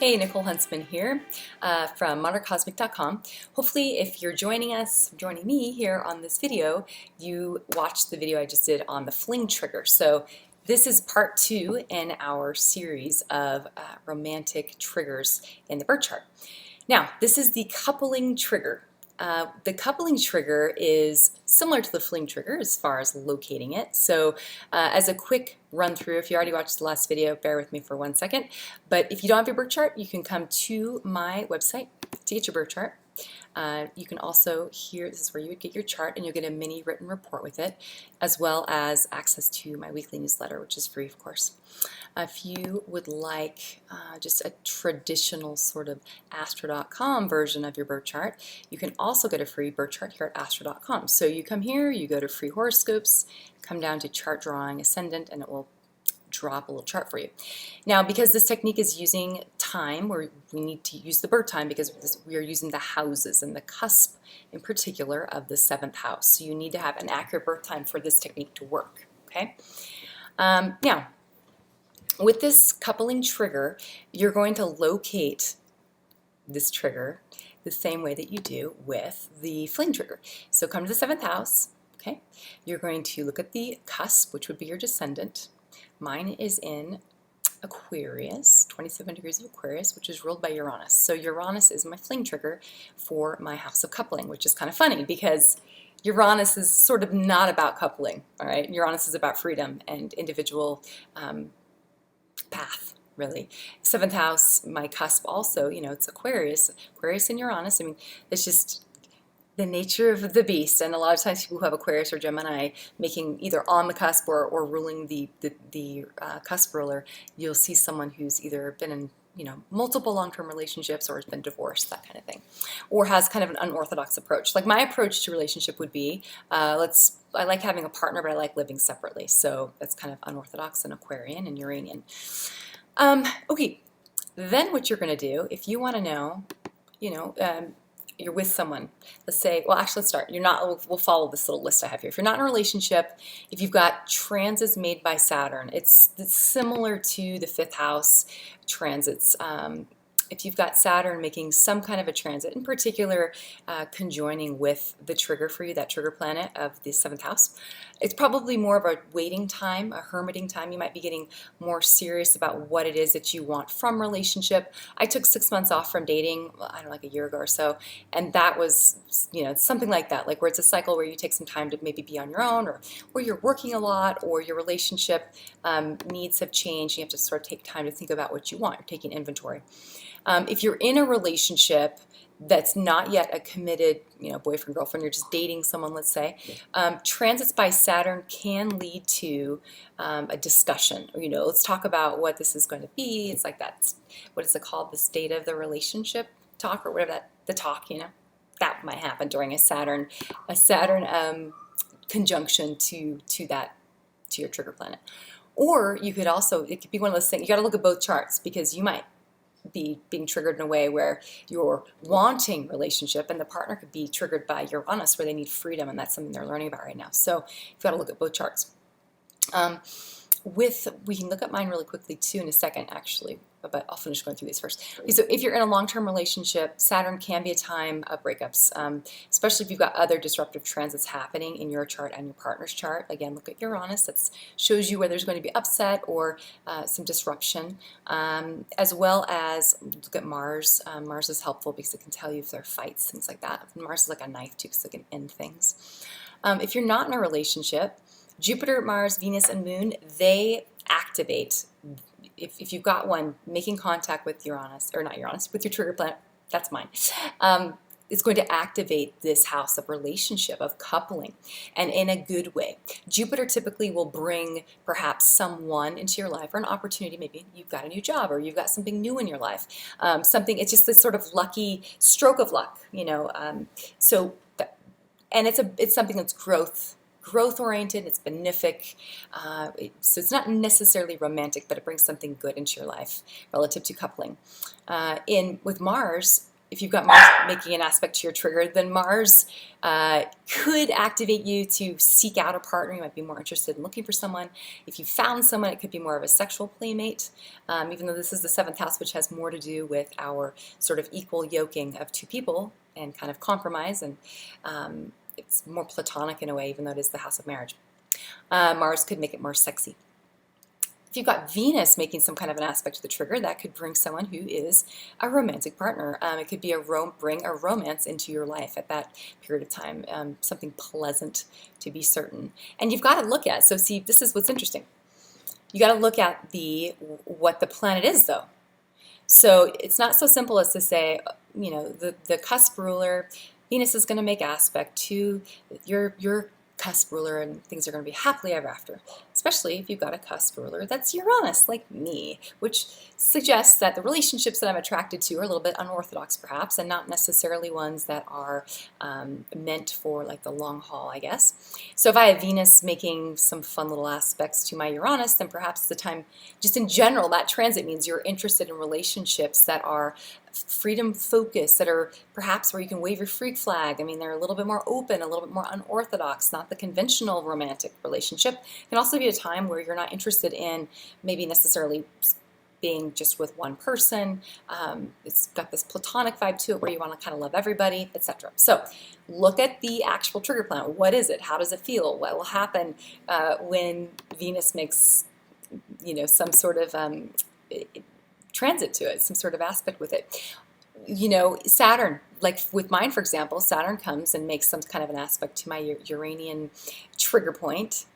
Hey, Nicole Huntsman here from moderncosmic.com. Hopefully, if you're joining me here on this video, you watched the video I just did on the fling trigger. So this is part 2 in our series of romantic triggers in the birth chart. Now, this is the coupling trigger. The coupling trigger is similar to the fling trigger as far as locating it. So as a quick run through, if you already watched the last video, bear with me for 1 second. But if you don't have your birth chart, you can come to my website to get your birth chart. You can also this is where you would get your chart, and you'll get a mini written report with it, as well as access to my weekly newsletter, which is free, of course. If you would like just a traditional sort of Astro.com version of your birth chart, you can also get a free birth chart here at Astro.com. So you come here, you go to free horoscopes, come down to chart drawing ascendant, and it will drop a little chart for you. Now, because this technique is using time, where we need to use the birth time because we are using the houses and the cusp in particular of the 7th house. So you need to have an accurate birth time for this technique to work. Okay. Now, with this coupling trigger, you're going to locate this trigger the same way that you do with the fling trigger. So come to the 7th house. Okay. You're going to look at the cusp, which would be your descendant. Mine is in Aquarius, 27 degrees of Aquarius, which is ruled by Uranus. So Uranus is my fling trigger for my house of coupling, which is kind of funny because Uranus is sort of not about coupling, all right? Uranus is about freedom and individual path, really. 7th house, my cusp also, it's Aquarius and Uranus. I mean, it's just the nature of the beast, and a lot of times people who have Aquarius or Gemini making either on the cusp or ruling the cusp ruler, you'll see someone who's either been in multiple long-term relationships or has been divorced, that kind of thing, or has kind of an unorthodox approach. Like my approach to relationship would be, I like having a partner, but I like living separately. So that's kind of unorthodox and Aquarian and Uranian. Okay, then what you're going to do, if you want to know, you're with someone, let's say, well, actually, let's start. We'll follow this little list I have here. If you're not in a relationship, if you've got transits made by Saturn, it's similar to the 5th house transits. If you've got Saturn making some kind of a transit, in particular conjoining with the trigger for you, that trigger planet of the 7th house, it's probably more of a waiting time, a hermiting time. You might be getting more serious about what it is that you want from relationship. I took 6 months off from dating, I don't know, like a year ago or so, and that was, something like that, like where it's a cycle where you take some time to maybe be on your own, or you're working a lot, or your relationship needs have changed. You have to sort of take time to think about what you want. You're taking inventory. If you're in a relationship that's not yet a committed, boyfriend, girlfriend, you're just dating someone, let's say, transits by Saturn can lead to a discussion. Let's talk about what this is going to be. It's like that, what is it called? The state of the relationship talk, or whatever the talk, that might happen during a Saturn conjunction to your trigger planet. Or you could also, it could be one of those things, you got to look at both charts, because you might be being triggered in a way where you're wanting relationship, and the partner could be triggered by Uranus where they need freedom, and that's something they're learning about right now. So you've got to look at both charts. We can look at mine really quickly too in a second, actually, but I'll finish going through these first. Okay, so if you're in a long-term relationship, Saturn can be a time of breakups, especially if you've got other disruptive transits happening in your chart and your partner's chart. Again, look at Uranus. That shows you where there's going to be upset or some disruption, as well as look at Mars. Mars is helpful because it can tell you if there are fights, things like that. Mars is like a knife too, because it can end things. If you're not in a relationship, Jupiter, Mars, Venus, and Moon, they activate. If you've got one making contact with Uranus, or not Uranus, with your trigger planet, that's mine, it's going to activate this house of relationship, of coupling, and in a good way. Jupiter typically will bring perhaps someone into your life, or an opportunity. Maybe you've got a new job, or you've got something new in your life. It's just this sort of lucky stroke of luck, and it's something that's growth-oriented, it's benefic, so it's not necessarily romantic, but it brings something good into your life relative to coupling. With Mars, if you've got Mars making an aspect to your trigger, then Mars could activate you to seek out a partner. You might be more interested in looking for someone. If you found someone, it could be more of a sexual playmate, even though this is the 7th house, which has more to do with our sort of equal yoking of two people and kind of compromise, and it's more platonic in a way, even though it is the house of marriage. Mars could make it more sexy. If you've got Venus making some kind of an aspect to the trigger, that could bring someone who is a romantic partner. It could be bring a romance into your life at that period of time, something pleasant to be certain. And you've got to look at, so see, this is what's interesting. You got to look at what the planet is, though. So it's not so simple as to say, you know, the cusp ruler, Venus is going to make aspect to your cusp ruler, and things are going to be happily ever after, especially if you've got a cusp ruler that's Uranus, like me, which suggests that the relationships that I'm attracted to are a little bit unorthodox perhaps, and not necessarily ones that are meant for like the long haul, I guess. So if I have Venus making some fun little aspects to my Uranus, then perhaps the time, just in general, that transit means you're interested in relationships that are freedom focused, that are perhaps where you can wave your freak flag. I mean, they're a little bit more open, a little bit more unorthodox, not the conventional romantic relationship. It can also be a time where you're not interested in maybe necessarily being just with one person. It's got this platonic vibe to it where you want to kind of love everybody, etc. So look at the actual trigger planet. What is it? How does it feel? What will happen when Venus makes, you know, some sort of transit to it, some sort of aspect with it? You know, Saturn, like with mine, for example, Saturn comes and makes some kind of an aspect to my Uranian trigger point.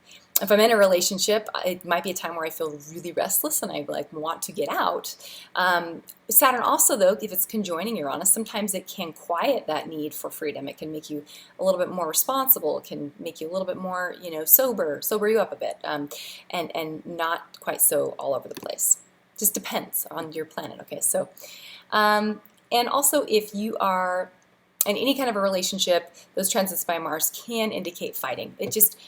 If I'm in a relationship, it might be a time where I feel really restless and I like want to get out. Saturn also, though, if it's conjoining Uranus, sometimes it can quiet that need for freedom. It can make you a little bit more responsible. It can make you a little bit more, you know, sober you up a bit, and not quite so all over the place. Just depends on your planet. Okay, so and also if you are in any kind of a relationship, those transits by Mars can indicate fighting. It just,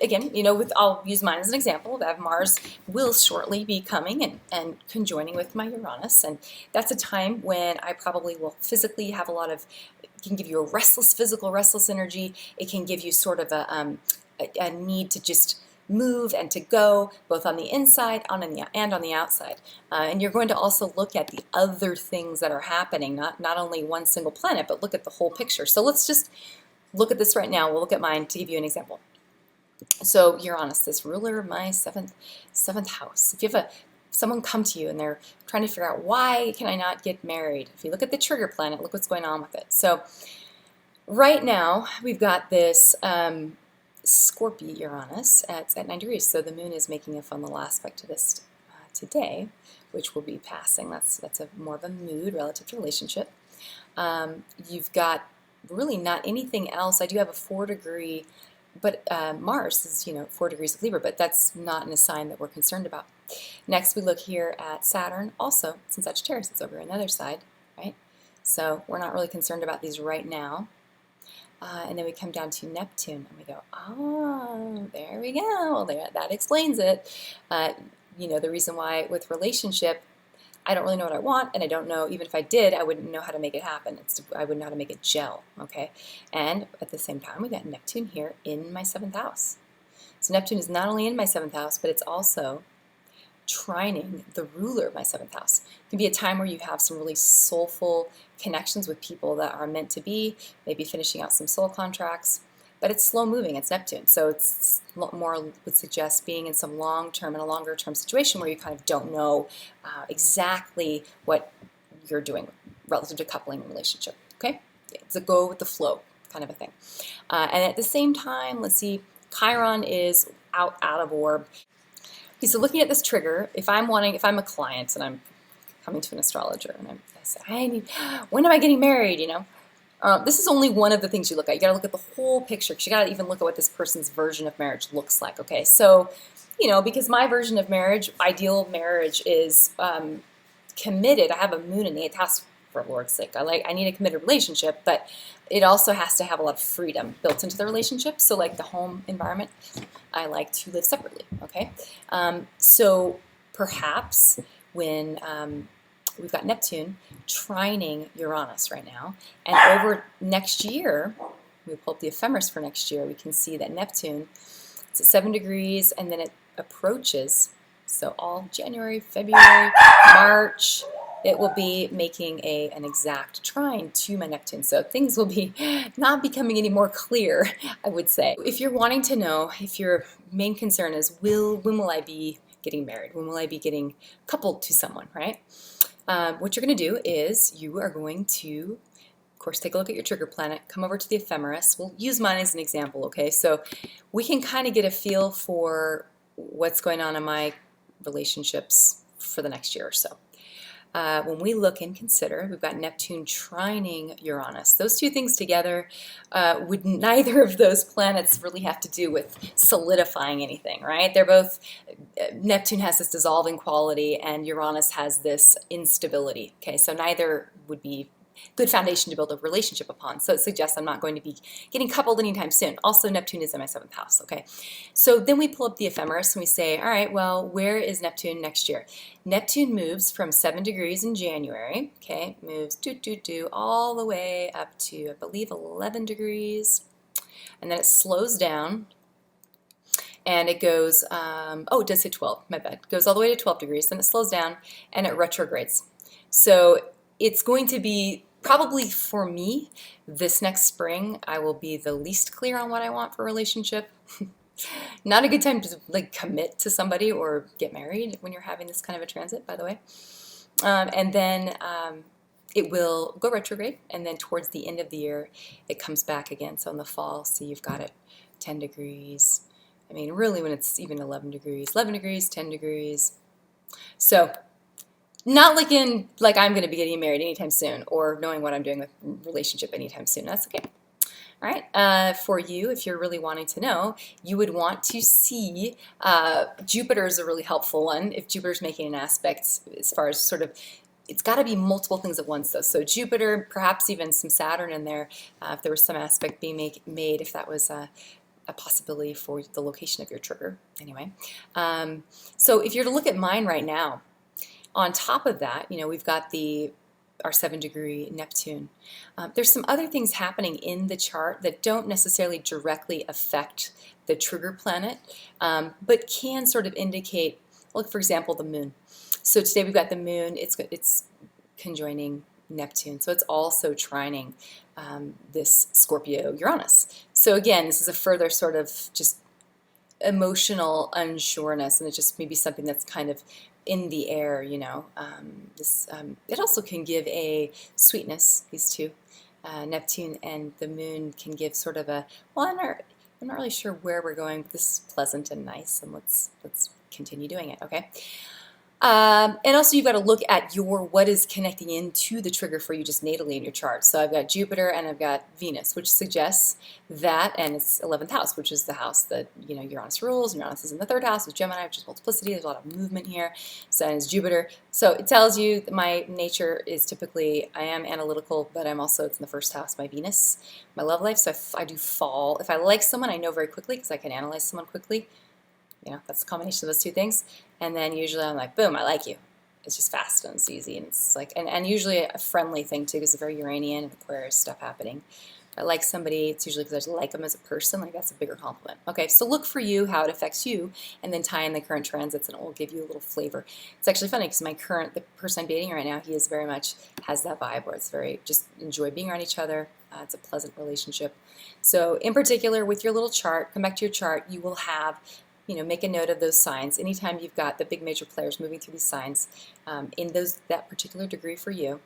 again, you know, I'll use mine as an example. That Mars will shortly be coming and conjoining with my Uranus, and that's a time when I probably will physically have a lot of, it can give you a restless energy. It can give you sort of a need to just move and to go, both on the inside and on the outside. And you're going to also look at the other things that are happening, not only one single planet, but look at the whole picture. So let's just look at this right now. We'll look at mine to give you an example. So Uranus, this ruler of my seventh house. If you have someone come to you and they're trying to figure out, why can I not get married? If you look at the trigger planet, look what's going on with it. So right now we've got this Scorpio Uranus at 9 degrees, so the moon is making a fun little aspect to this today, which will be passing. That's more of a mood relative to relationship. You've got really not anything else. I do have a 4-degree, but Mars is, you know, 4 degrees of Libra, but that's not in a sign that we're concerned about. Next, we look here at Saturn, also since Sagittarius, it's over on the other side, right? So we're not really concerned about these right now. And then we come down to Neptune, and we go, oh, there we go. That explains it. You know, the reason why with relationship, I don't really know what I want, and I don't know, even if I did, I wouldn't know how to make it happen. I wouldn't know how to make it gel, okay? And at the same time, we got Neptune here in my 7th house. So Neptune is not only in my 7th house, but it's also trining the ruler of my 7th house. It can be a time where you have some really soulful connections with people that are meant to be, maybe finishing out some soul contracts, but it's slow moving, it's Neptune, so it's more would suggest being in some long-term and a longer-term situation where you kind of don't know exactly what you're doing relative to coupling relationship, okay? It's a go with the flow kind of a thing. And at the same time, let's see, Chiron is out of orb. Okay, so looking at this trigger, if I'm a client and I'm coming to an astrologer and I say, when am I getting married, you know? This is only one of the things you look at. You got to look at the whole picture, because you got to even look at what this person's version of marriage looks like, okay? So, you know, because my version of marriage, ideal marriage is committed. I have a moon in the 8th house, for Lord's sake. I need a committed relationship, but it also has to have a lot of freedom built into the relationship. So like the home environment, I like to live separately, okay? So perhaps when we've got Neptune trining Uranus right now, and over next year, we pull up the ephemeris for next year, we can see that Neptune, it's at 7 degrees, and then it approaches, so all January, February, March, it will be making an exact trine to my Neptune. So things will be not becoming any more clear, I would say. If you're wanting to know, if your main concern is when will I be getting married? When will I be getting coupled to someone, right? What you're going to do is you are going to, of course, take a look at your trigger planet, come over to the ephemeris. We'll use mine as an example, okay? So we can kind of get a feel for what's going on in my relationships for the next year or so. When we look and consider, we've got Neptune trining Uranus. Those two things together, would neither of those planets really have to do with solidifying anything, right? They're both, Neptune has this dissolving quality and Uranus has this instability, okay? So neither would be good foundation to build a relationship upon. So it suggests I'm not going to be getting coupled anytime soon. Also, Neptune is in my 7th house, okay? So then we pull up the ephemeris and we say, all right, well, where is Neptune next year? Neptune moves from 7 degrees in January, okay? Moves all the way up to, I believe, 11 degrees. And then it slows down and it goes, oh, it does hit 12, my bad. It goes all the way to 12 degrees, then it slows down and it retrogrades. So it's going to be, probably for me, this next spring, I will be the least clear on what I want for a relationship. Not a good time to like commit to somebody or get married when you're having this kind of a transit, by the way. And then it will go retrograde, and then towards the end of the year, it comes back again. So in the fall, see, you've got it 10 degrees. I mean, really, when it's even 11 degrees, 10 degrees. So not like I'm going to be getting married anytime soon or knowing what I'm doing with relationship anytime soon. That's okay. All right. For you, if you're really wanting to know, you would want to see Jupiter is a really helpful one. If Jupiter's making an aspect as far as sort of, it's got to be multiple things at once though. So Jupiter, perhaps even some Saturn in there, if there was some aspect being made, if that was a possibility for the location of your trigger. Anyway, so if you're to look at mine right now, on top of that, you know, we've got our 7-degree Neptune. There's some other things happening in the chart that don't necessarily directly affect the trigger planet, but can sort of indicate, like for example, the moon. So today we've got the moon, it's conjoining Neptune, so it's also trining this Scorpio Uranus. So again, this is a further sort of just emotional unsureness, and it's just maybe something that's kind of in the air, you know. It also can give a sweetness, these two. Neptune and the moon can give sort of a, well, I'm not really sure where we're going, but this is pleasant and nice, and let's continue doing it, okay? And also you've got to look at what is connecting into the trigger for you just natally in your chart. So I've got Jupiter and I've got Venus, which suggests that, and it's 11th house, which is the house that, you know, Uranus rules. Uranus is in the 3rd house with Gemini, which is multiplicity. There's a lot of movement here. So it's Jupiter. So it tells you that my nature is typically, I am analytical, but I'm also, it's in the 1st house, my Venus, my love life. So I do fall. If I like someone, I know very quickly because I can analyze someone quickly. You know, that's the combination of those two things. And then usually I'm like, boom, I like you. It's just fast and it's easy. And it's like, and usually a friendly thing too, because it's very Uranian and Aquarius stuff happening. If I like somebody, it's usually because I just like them as a person. Like, that's a bigger compliment. Okay, so look for you, how it affects you, and then tie in the current transits and it will give you a little flavor. It's actually funny because the person I'm dating right now, he is very much, has that vibe where it's very, just enjoy being around each other. It's a pleasant relationship. So in particular, with your little chart, come back to your chart, you will have, you know, make a note of those signs. Anytime you've got the big major players moving through these signs, in that particular degree for you,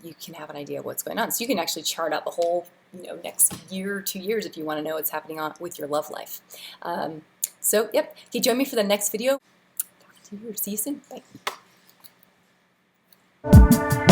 you can have an idea of what's going on. So you can actually chart out the whole, you know, next year or 2 years if you want to know what's happening with your love life. So, yep. Okay, join me for the next video. Talk to you. See you soon. Bye.